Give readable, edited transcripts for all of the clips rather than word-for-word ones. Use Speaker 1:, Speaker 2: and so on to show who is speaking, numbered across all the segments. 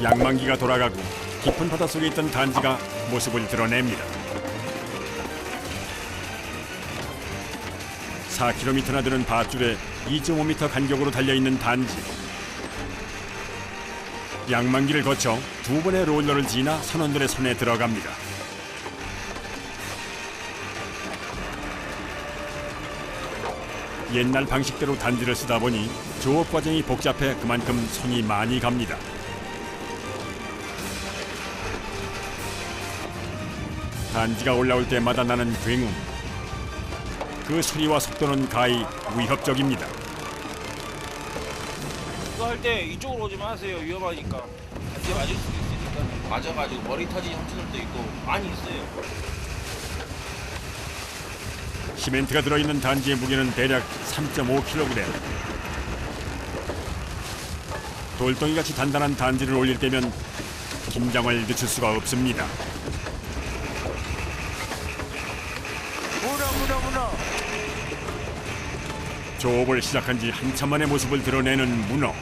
Speaker 1: 양만기가 돌아가고 깊은 바닷속에 있던 단지가 모습을 드러냅니다. 4km나 되는 밧줄에 2.5m 간격으로 달려있는 단지. 양만기를 거쳐 두 번의 롤러를 지나 선원들의 손에 들어갑니다. 옛날 방식대로 단지를 쓰다 보니 조업 과정이 복잡해 그만큼 손이 많이 갑니다. 단지가 올라올 때마다 나는 굉음. 그 소리와 속도는 가히 위협적입니다.
Speaker 2: 그거 할 때 이쪽으로 오지 마세요. 위험하니까. 단지 맞을 수도 있으니까. 맞아가지고 머리 터진 형체들도 있고 많이 있어요.
Speaker 1: 시멘트가 들어있는 단지의 무게는 대략 3.5kg. 돌덩이같이 단단한 단지를 올릴 때면 긴장을 늦출 수가 없습니다.
Speaker 3: 문어.
Speaker 1: 조업을 시작한 지 한참 만에 모습을 드러내는 문어.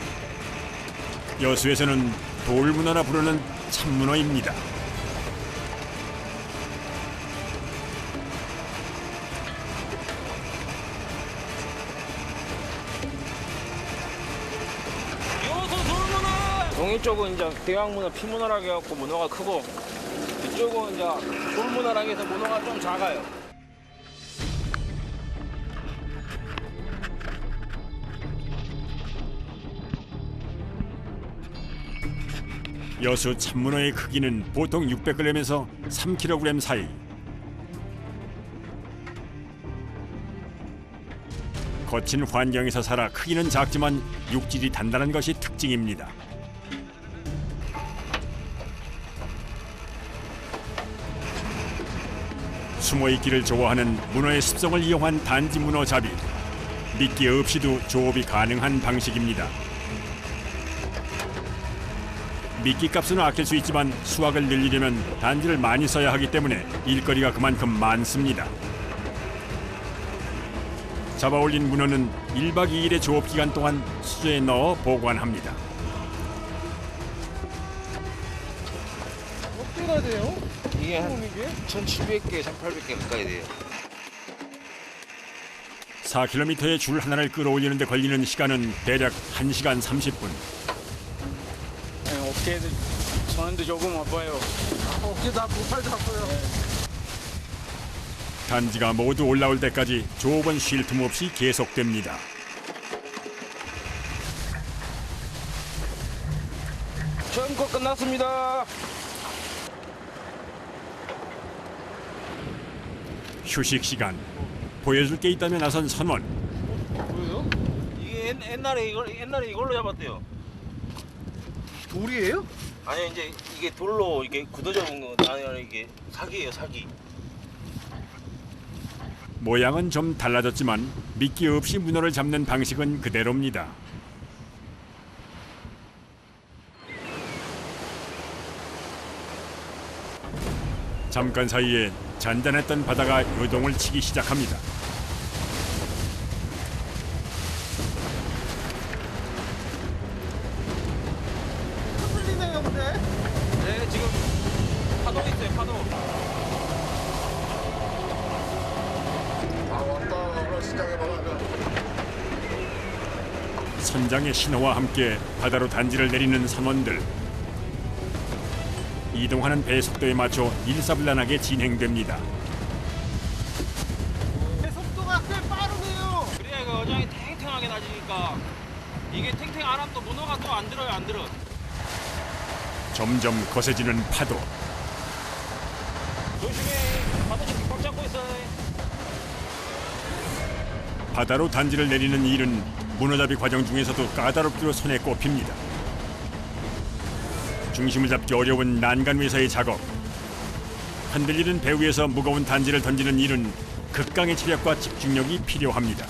Speaker 1: 여수에서는 돌문어라 부르는 참문어입니다.
Speaker 2: 여수 돌문어! 동해 쪽은 이제 대왕문어, 피문어라고 해갖고 문어가 크고 이쪽은 이제 돌문어라고 해서 문어가 좀 작아요.
Speaker 1: 여수 참문어의 크기는 보통 600g에서 3kg 사이. 거친 환경에서 살아 크기는 작지만 육질이 단단한 것이 특징입니다. 숨어있기를 좋아하는 문어의 습성을 이용한 단지 문어잡이. 미끼 없이도 조업이 가능한 방식입니다. 미끼 값은 아낄 수 있지만 수확을 늘리려면 단지를 많이 써야 하기 때문에 일거리가 그만큼 많습니다. 잡아올린 문어는 1박 2일의 조업 기간 동안 수조에 넣어 보관합니다.
Speaker 3: 몇 개나 돼요?
Speaker 2: 이게 한
Speaker 3: 이게?
Speaker 2: 1,700개, 1,800개 가까이 돼요.
Speaker 1: 4km의 줄 하나를 끌어올리는 데 걸리는 시간은 대략 1시간 30분.
Speaker 4: 어깨도 저는도 조금 아파요.
Speaker 3: 어깨도 아프고 팔도 아파요.
Speaker 1: 단지가 모두 올라올 때까지 조업은 쉴 틈 없이 계속됩니다.
Speaker 2: 처음 거 끝났습니다.
Speaker 1: 휴식 시간. 보여줄 게 있다면 나선 선원.
Speaker 3: 뭐예요?
Speaker 2: 이게 옛날에 이걸로 잡았대요.
Speaker 3: 돌이에요?
Speaker 2: 아니 이제 이게 돌로 이게 굳어져 본 거 아니라 이게 사기예요, 사기.
Speaker 1: 모양은 좀 달라졌지만 미끼 없이 문어를 잡는 방식은 그대로입니다. 잠깐 사이에 잔잔했던 바다가 요동을 치기 시작합니다.
Speaker 3: 흔들리네요, 근데.
Speaker 2: 네, 지금 파도 있어요, 파도.
Speaker 3: 왔다, 시장에 봐라.
Speaker 1: 선장의 신호와 함께 바다로 단지를 내리는 선원들. 이동하는 배 속도에 맞춰 일사불란하게 진행됩니다.
Speaker 3: 내 속도가 꽤 빠르네요.
Speaker 2: 그래야 그 어장이 탱탱하게 나지니까 이게 탱탱 안 하면 또 문어가 또 안 들어요, 안 들어.
Speaker 1: 점점 거세지는 파도.
Speaker 2: 조심해, 파도 지금 꽉 잡고 있어.
Speaker 1: 바다로 단지를 내리는 일은 문어잡이 과정 중에서도 까다롭기로 손에 꼽힙니다. 중심을 잡기 어려운 난간 위에서의 작업. 흔들리는 배 위에서 무거운 단지를 던지는 일은 극강의 체력과 집중력이 필요합니다.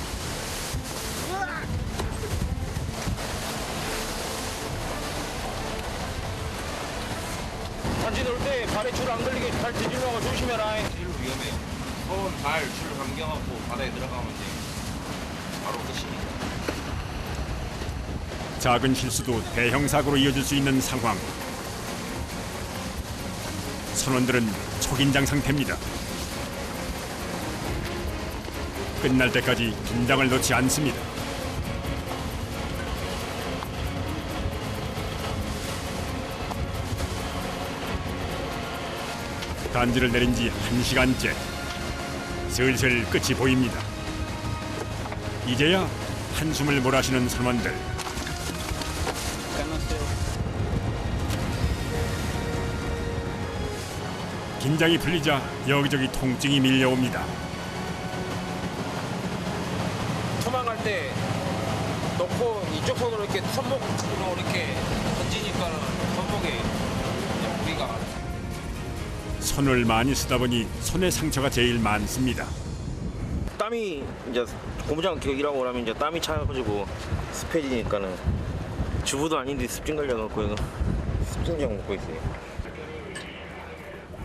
Speaker 2: 단지 놓을 때 발에 줄 안 걸리게 잘 뒤질러가 조심해라. 제일 위험해요. 손, 발, 줄 감겨갖고 바다에 들어가면 이제 바로 끝입니다.
Speaker 1: 작은 실수도 대형 사고로 이어질 수 있는 상황. 선원들은 초긴장 상태입니다. 끝날 때까지 긴장을 놓지 않습니다. 단지를 내린 지 1시간째. 슬슬 끝이 보입니다. 이제야 한숨을 몰아쉬는 선원들.
Speaker 4: 끝났어요.
Speaker 1: 긴장이 풀리자 여기저기 통증이 밀려옵니다.
Speaker 2: 도망갈 때 놓고 이쪽 손으로 이렇게 손목으로 이렇게 던지니까 손목에 그냥 무리가.
Speaker 1: 손을 많이 쓰다 보니 손에 상처가 제일 많습니다.
Speaker 2: 땀이 이제 고무장 일하고 나면 이제 땀이 차가지고 습해지니까는 주부도 아닌데 습진 걸려갖고 이거 습진약 먹고 있어요.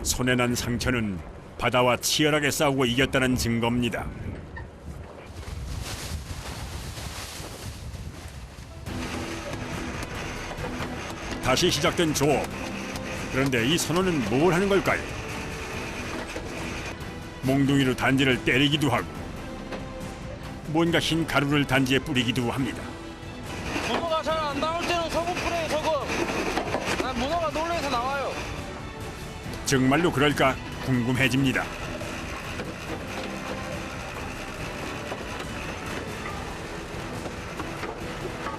Speaker 1: 손에 난 상처는 바다와 치열하게 싸우고 이겼다는 증거입니다. 다시 시작된 조업. 그런데 이 선원은 뭘 하는 걸까요? 몽둥이로 단지를 때리기도 하고 뭔가 흰 가루를 단지에 뿌리기도 합니다.
Speaker 2: 문어가 잘 안 나올 때는 소금 뿌려요, 소금. 난 문어가 놀래서 나와요.
Speaker 1: 정말로 그럴까 궁금해집니다.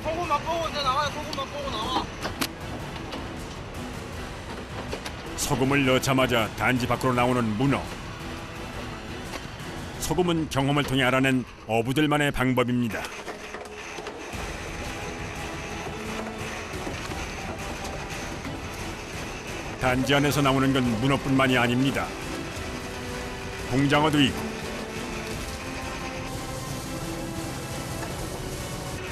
Speaker 3: 소금 맛보고 이제 나와요. 소금 맛보고 나와.
Speaker 1: 소금을 넣자마자 단지 밖으로 나오는 문어. 소금은 경험을 통해 알아낸 어부들만의 방법입니다. 단지 안에서 나오는 건 문어뿐만이 아닙니다. 공장어도 있고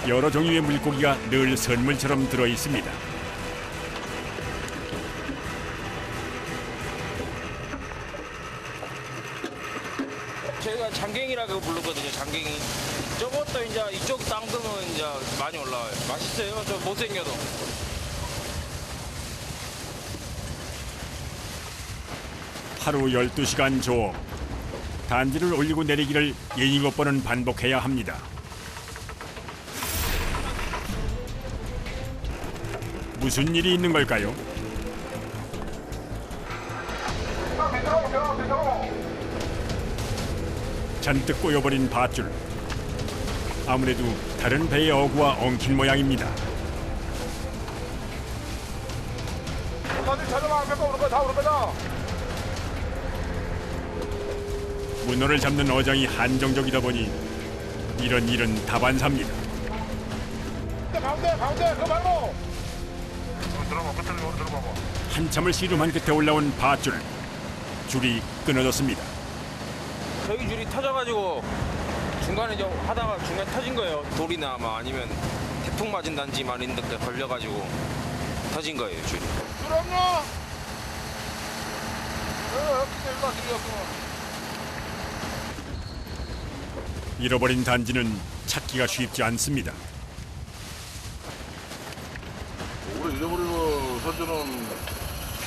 Speaker 1: 여러 종류의 물고기가 늘 선물처럼 들어 있습니다.
Speaker 2: 저희가 장갱이라고 부르거든요, 장갱이. 저것도 이제 이쪽 땅들은 이제 많이 올라와요. 맛있어요, 저 못생겨도.
Speaker 1: 하루 12시간 조업. 단지를 올리고 내리기를 7번은 반복해야 합니다. 무슨 일이 있는 걸까요? 잔뜩 꼬여버린 밧줄. 아무래도 다른 배의 어구와 엉킨 모양입니다. 문어를 잡는 어장이 한정적이다 보니 이런 일은 다반사입니다.
Speaker 3: 가운데 그거 말고.
Speaker 1: 한참을 씨름한 끝에 올라온 밧줄. 줄이 끊어졌습니다.
Speaker 2: 저기 줄이 터져가지고 중간에 좀 하다가 중간에 터진 거예요. 돌이나 아니면 태풍 맞은 단지 많은 데 걸려가지고 터진 거예요, 줄이.
Speaker 3: 줄 없나? 일단 드렸구만.
Speaker 1: 잃어버린 단지는 찾기가 쉽지 않습니다.
Speaker 5: 우리 잃어버리고 선주는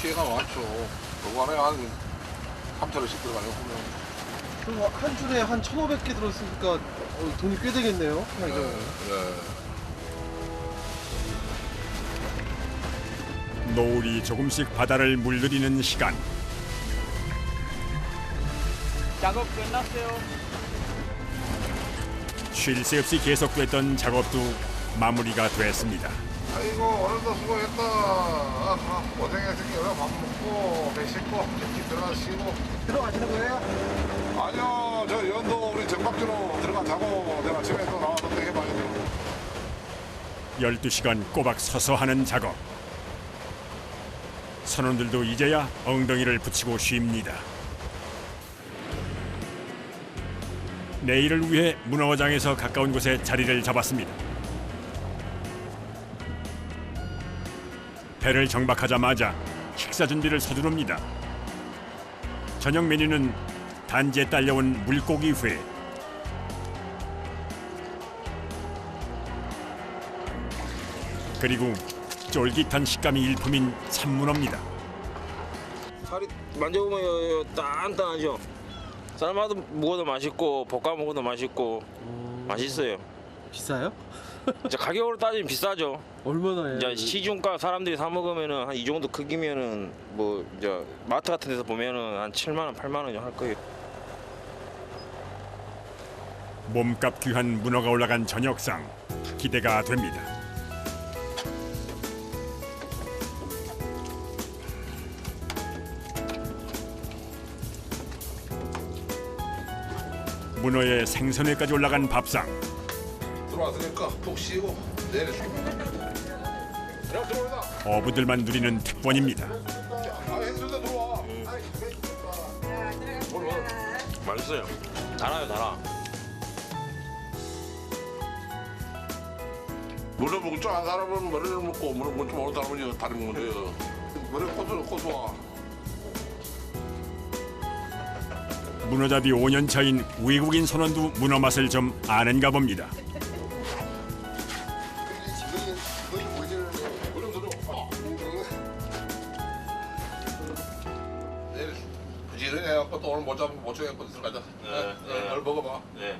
Speaker 5: 피해가 많죠. 그거 안에 한 3차례씩 들어가요, 보면.
Speaker 3: 그럼 한 줄에 한 1,500개 들었으니까 돈이 꽤 되겠네요.
Speaker 1: 노을이 조금씩 바다를 물들이는 시간.
Speaker 4: 작업 끝났어요.
Speaker 1: 쉴 새 없이 계속됐던 작업도 마무리가 됐습니다.
Speaker 5: 아이고, 오늘도 수고했다. 고생했으니 여기 밥 먹고, 배 씻고, 일찍 들어가서 쉬고.
Speaker 3: 들어가시는 거예요?
Speaker 5: 아니요, 저 연도 우리 정박주로 들어가 자고, 내가 아침에 또 나와서 또 해봐야 돼요.
Speaker 1: 12시간 꼬박 서서 하는 작업. 선원들도 이제야 엉덩이를 붙이고 쉽니다. 내일을 위해 문어장에서 가까운 곳에 자리를 잡았습니다. 배를 정박하자마자 식사 준비를 서두릅니다. 저녁 메뉴는 단지에 딸려온 물고기 회. 그리고 쫄깃한 식감이 일품인 참문어입니다.
Speaker 2: 살이 만져보면 단단하죠. 삶아도 먹어도 맛있고 볶아 먹어도 맛있고 맛있어요.
Speaker 3: 비싸요?
Speaker 2: 이제 가격으로 따지면 비싸죠.
Speaker 3: 얼마나 해요?
Speaker 2: 이제 시중가 사람들이 사 먹으면은 한 이 정도 크기면은 뭐 이제 마트 같은 데서 보면은 한 7만 원, 8만 원 할 거예요.
Speaker 1: 몸값 귀한 문어가 올라간 저녁상 기대가 됩니다. 문어의 생선회까지 올라간 밥상.
Speaker 5: 들어왔으니까 푹 쉬고 내일 들어오다.
Speaker 1: 어부들만 누리는 특권입니다.
Speaker 5: 해수대 들어와.
Speaker 2: 맛있어요. 달아요, 달아.
Speaker 5: 물을 먹고 좀안 사람은 머리를 먹고 물을 먹고 좀 어느 사람은 다른 건데요. 머리 고소와.
Speaker 1: 문어잡이 5년 차인 외국인 선원도 문어 맛을 좀 아는가 봅니다.
Speaker 5: 내일 부지런히 해갖고 또 오늘 못 잡으면 못 쳐갖고 들어가자. 오늘 먹어봐.
Speaker 2: 네.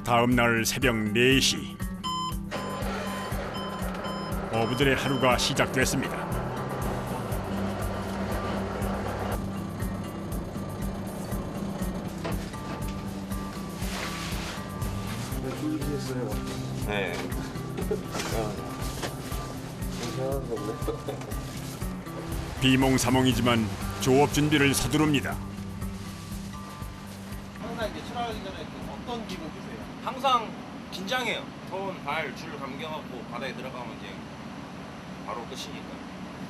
Speaker 1: 다음 날 새벽 4시 어부들의 하루가 시작됐습니다.
Speaker 2: 네.
Speaker 1: 비몽사몽이지만 조업 준비를 서두릅니다.
Speaker 3: 항상 이렇게 출하하기 전에 어떤 기분 드세요?
Speaker 2: 항상 긴장해요. 손, 발, 줄 감겨갖고 바다에 들어가면 이제 바로 끝이니까.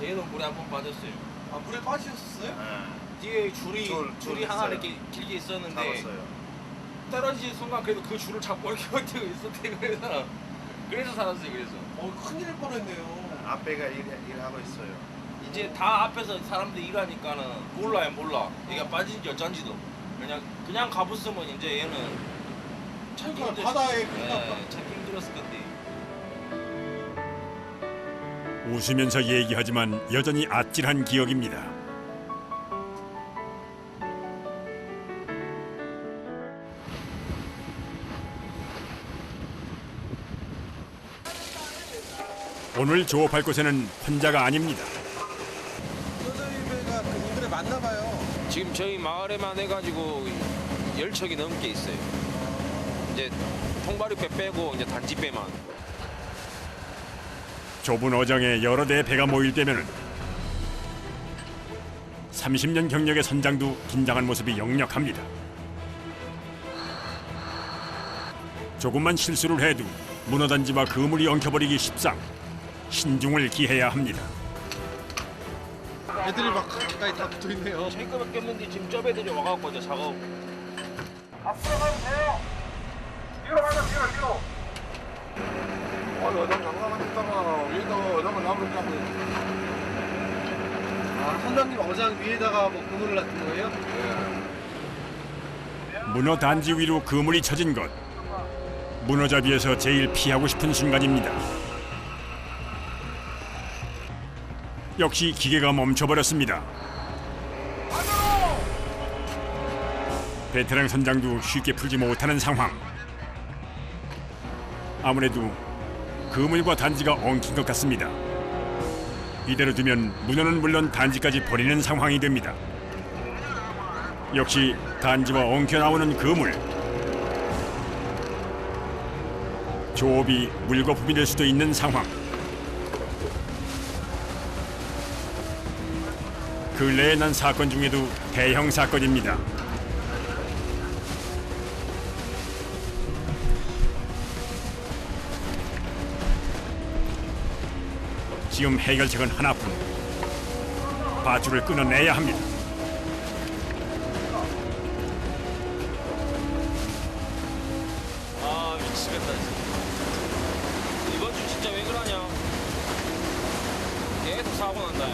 Speaker 2: 얘도 물에 한 번 빠졌어요.
Speaker 3: 아 물에 빠지셨어요?
Speaker 2: 뒤에 줄이 하나 이렇게 길게 있었는데 떨어지는 순간 그래도 그 줄을 잡고 이렇게 버티고 있었대요. 그래서 살았어요. 그래서
Speaker 3: 큰일 뻔했네요.
Speaker 6: 앞배가 일하고 있어요.
Speaker 2: 이제 다 앞에서 사람들이 일하니까는 몰라. 얘가 빠진지 어쩐지도 그냥 가봤으면 이제 얘는 찾기
Speaker 3: 그러니까
Speaker 2: 힘들.
Speaker 3: 바다에
Speaker 2: 찾기 힘들었을 건데.
Speaker 1: 웃으면서 얘기하지만 여전히 아찔한 기억입니다. 오늘 조업할 곳에는 혼자가 아닙니다.
Speaker 3: 여자배가 그 인근에 많나 봐요.
Speaker 2: 지금 저희 마을에만 해가지고 10척이 넘게 있어요. 이제 통발이배 빼고 이제 단지배만.
Speaker 1: 좁은 어장에 여러 대의 배가 모일 때면은 30년 경력의 선장도 긴장한 모습이 역력합니다. 조금만 실수를 해도 문어단지와 그물이 엉켜버리기 십상. 신중을 기해야 합니다.
Speaker 3: 애들이 막 가까이 다 붙어 있네요.
Speaker 2: 저희 거밖에 없는데 지금 저 배들이 와갖고 이제 작업.
Speaker 5: 앞으로 가면 돼요. 뒤로 가자, 뒤로. 어장 장난하겠다가 위에다가 어장을 놔버렸다고.
Speaker 3: 아 선장님 어장 위에다가 뭐 그물을 놔둔 거예요?
Speaker 1: 문어 단지 위로 그물이 쳐진 것. 문어잡이에서 제일 피하고 싶은 순간입니다. 역시 기계가 멈춰버렸습니다. 베테랑 선장도 쉽게 풀지 못하는 상황. 아무래도 그물과 단지가 엉킨 것 같습니다. 이대로 두면 문어는 물론 단지까지 버리는 상황이 됩니다. 역시 단지와 엉켜 나오는 그물. 조업이 물거품이 될 수도 있는 상황. 근래에 난 사건 중에도 대형 사건입니다. 지금 해결책은 하나뿐. 밧줄을 끊어내야 합니다.
Speaker 2: 아 미치겠다 진짜. 이번 주 진짜 왜 그러냐. 계속 사고 난다.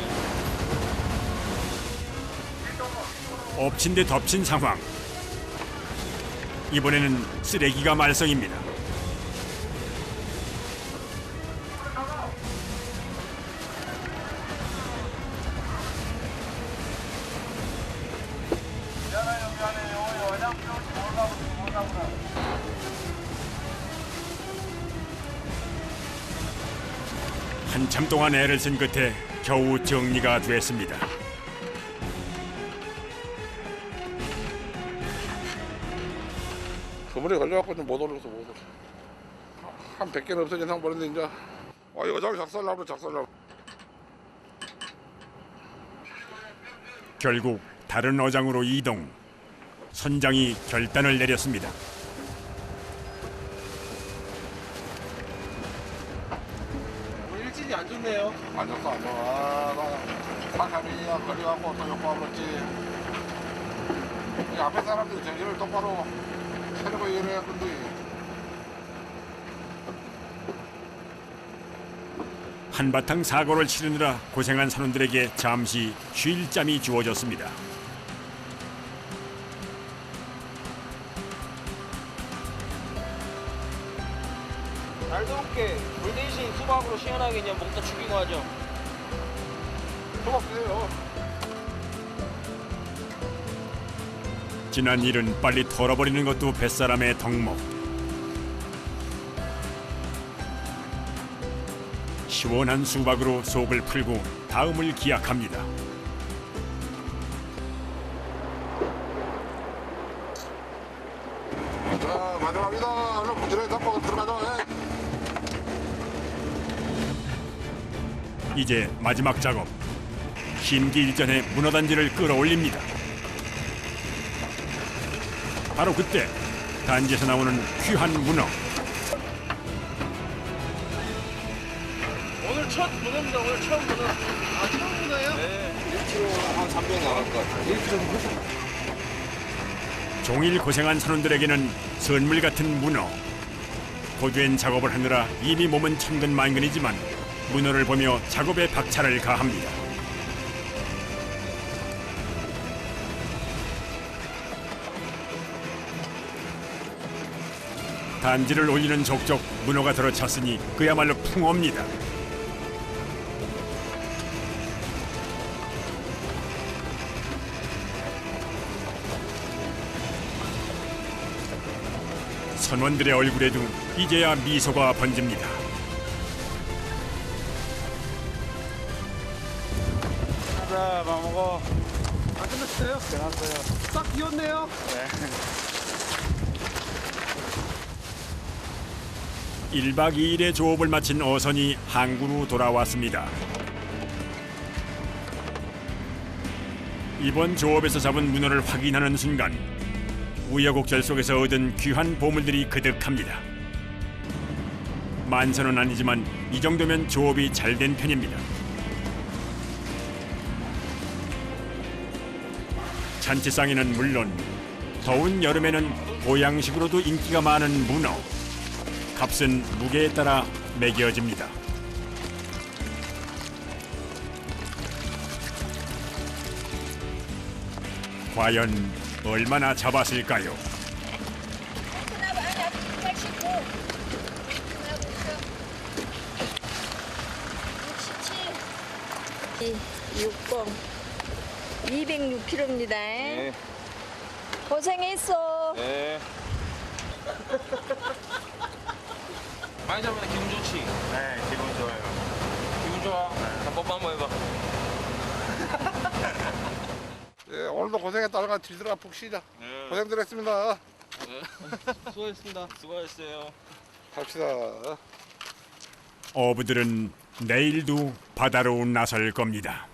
Speaker 1: 엎친 데 덮친 상황. 이번에는 쓰레기가 말썽입니다. 한참 동안 애를 쓴 끝에 겨우 정리가 됐습니다.
Speaker 5: 그물에 걸려갖고 좀 못 올라서 못 올라. 한 100개는 없어진 상 버렸는데 이제 여자를 작살나고
Speaker 1: 결국 다른 어장으로 이동. 선장이 결단을 내렸습니다.
Speaker 3: 오늘 일진이 안 좋네요.
Speaker 5: 안 좋다 안 좋아. 사람이야 걸려갖고 또 욕구 아버지. 이 앞에 사람들이 정신을 똑바로 차리고 일해야 건데.
Speaker 1: 한바탕 사고를 치르느라 고생한 선원들에게 잠시 쉴 잠이 주어졌습니다.
Speaker 2: 날 더울게 물 대신 수박으로 시원하게 그냥 먹다 죽이고 하죠.
Speaker 5: 수박 드세요.
Speaker 1: 지난 일은 빨리 털어버리는 것도 뱃사람의 덕목. 시원한 수박으로 속을 풀고 다음을 기약합니다.
Speaker 5: 자 마지막이다. 얼른 부지런히 잡고 들어가자.
Speaker 1: 이제 마지막 작업. 힘기 일전에 문어단지를 끌어올립니다. 바로 그때 단지에서 나오는 귀한 문어.
Speaker 3: 오늘 첫 문어입니다. 오늘 처음 문어. 아, 처음 문어예요?
Speaker 2: 네. 1kg 한 300 나갈 것 같아요.
Speaker 3: 1kg.
Speaker 1: 종일 고생한 선원들에게는 선물 같은 문어. 고된 작업을 하느라 이미 몸은 천근만근이지만 문어를 보며 작업에 박차를 가합니다. 단지를 올리는 족족 문어가 들어찼으니 그야말로 풍어입니다. 선원들의 얼굴에도 이제야 미소가 번집니다.
Speaker 4: 가자, 밥 먹어.
Speaker 3: 안 끝났어요?
Speaker 4: 끝났어요.
Speaker 3: 싹 비었네요.
Speaker 4: 네.
Speaker 1: 1박 2일의 조업을 마친 어선이 항구로 돌아왔습니다. 이번 조업에서 잡은 문어를 확인하는 순간 우여곡절 속에서 얻은 귀한 보물들이 그득합니다. 만선은 아니지만 이 정도면 조업이 잘 된 편입니다. 잔치상에는 물론 더운 여름에는 보양식으로도 인기가 많은 문어. 값은 무게에 따라 매겨집니다. 과연 얼마나 잡았을까요?
Speaker 7: 6번 206kg입니다.
Speaker 2: 네.
Speaker 7: 고생했어.
Speaker 2: 네. 많이 잡으면 기분 좋지?
Speaker 4: 네, 기분 좋아요.
Speaker 2: 기분 좋아? 한 번만 한번 해봐.
Speaker 5: 예, 오늘도 고생했다. 얼른 뒤들어가 푹 쉬자. 고생들 했습니다.
Speaker 3: 수고하셨습니다.
Speaker 2: 수고하셨어요.
Speaker 5: 갑시다.
Speaker 1: 어부들은 내일도 바다로 나설 겁니다.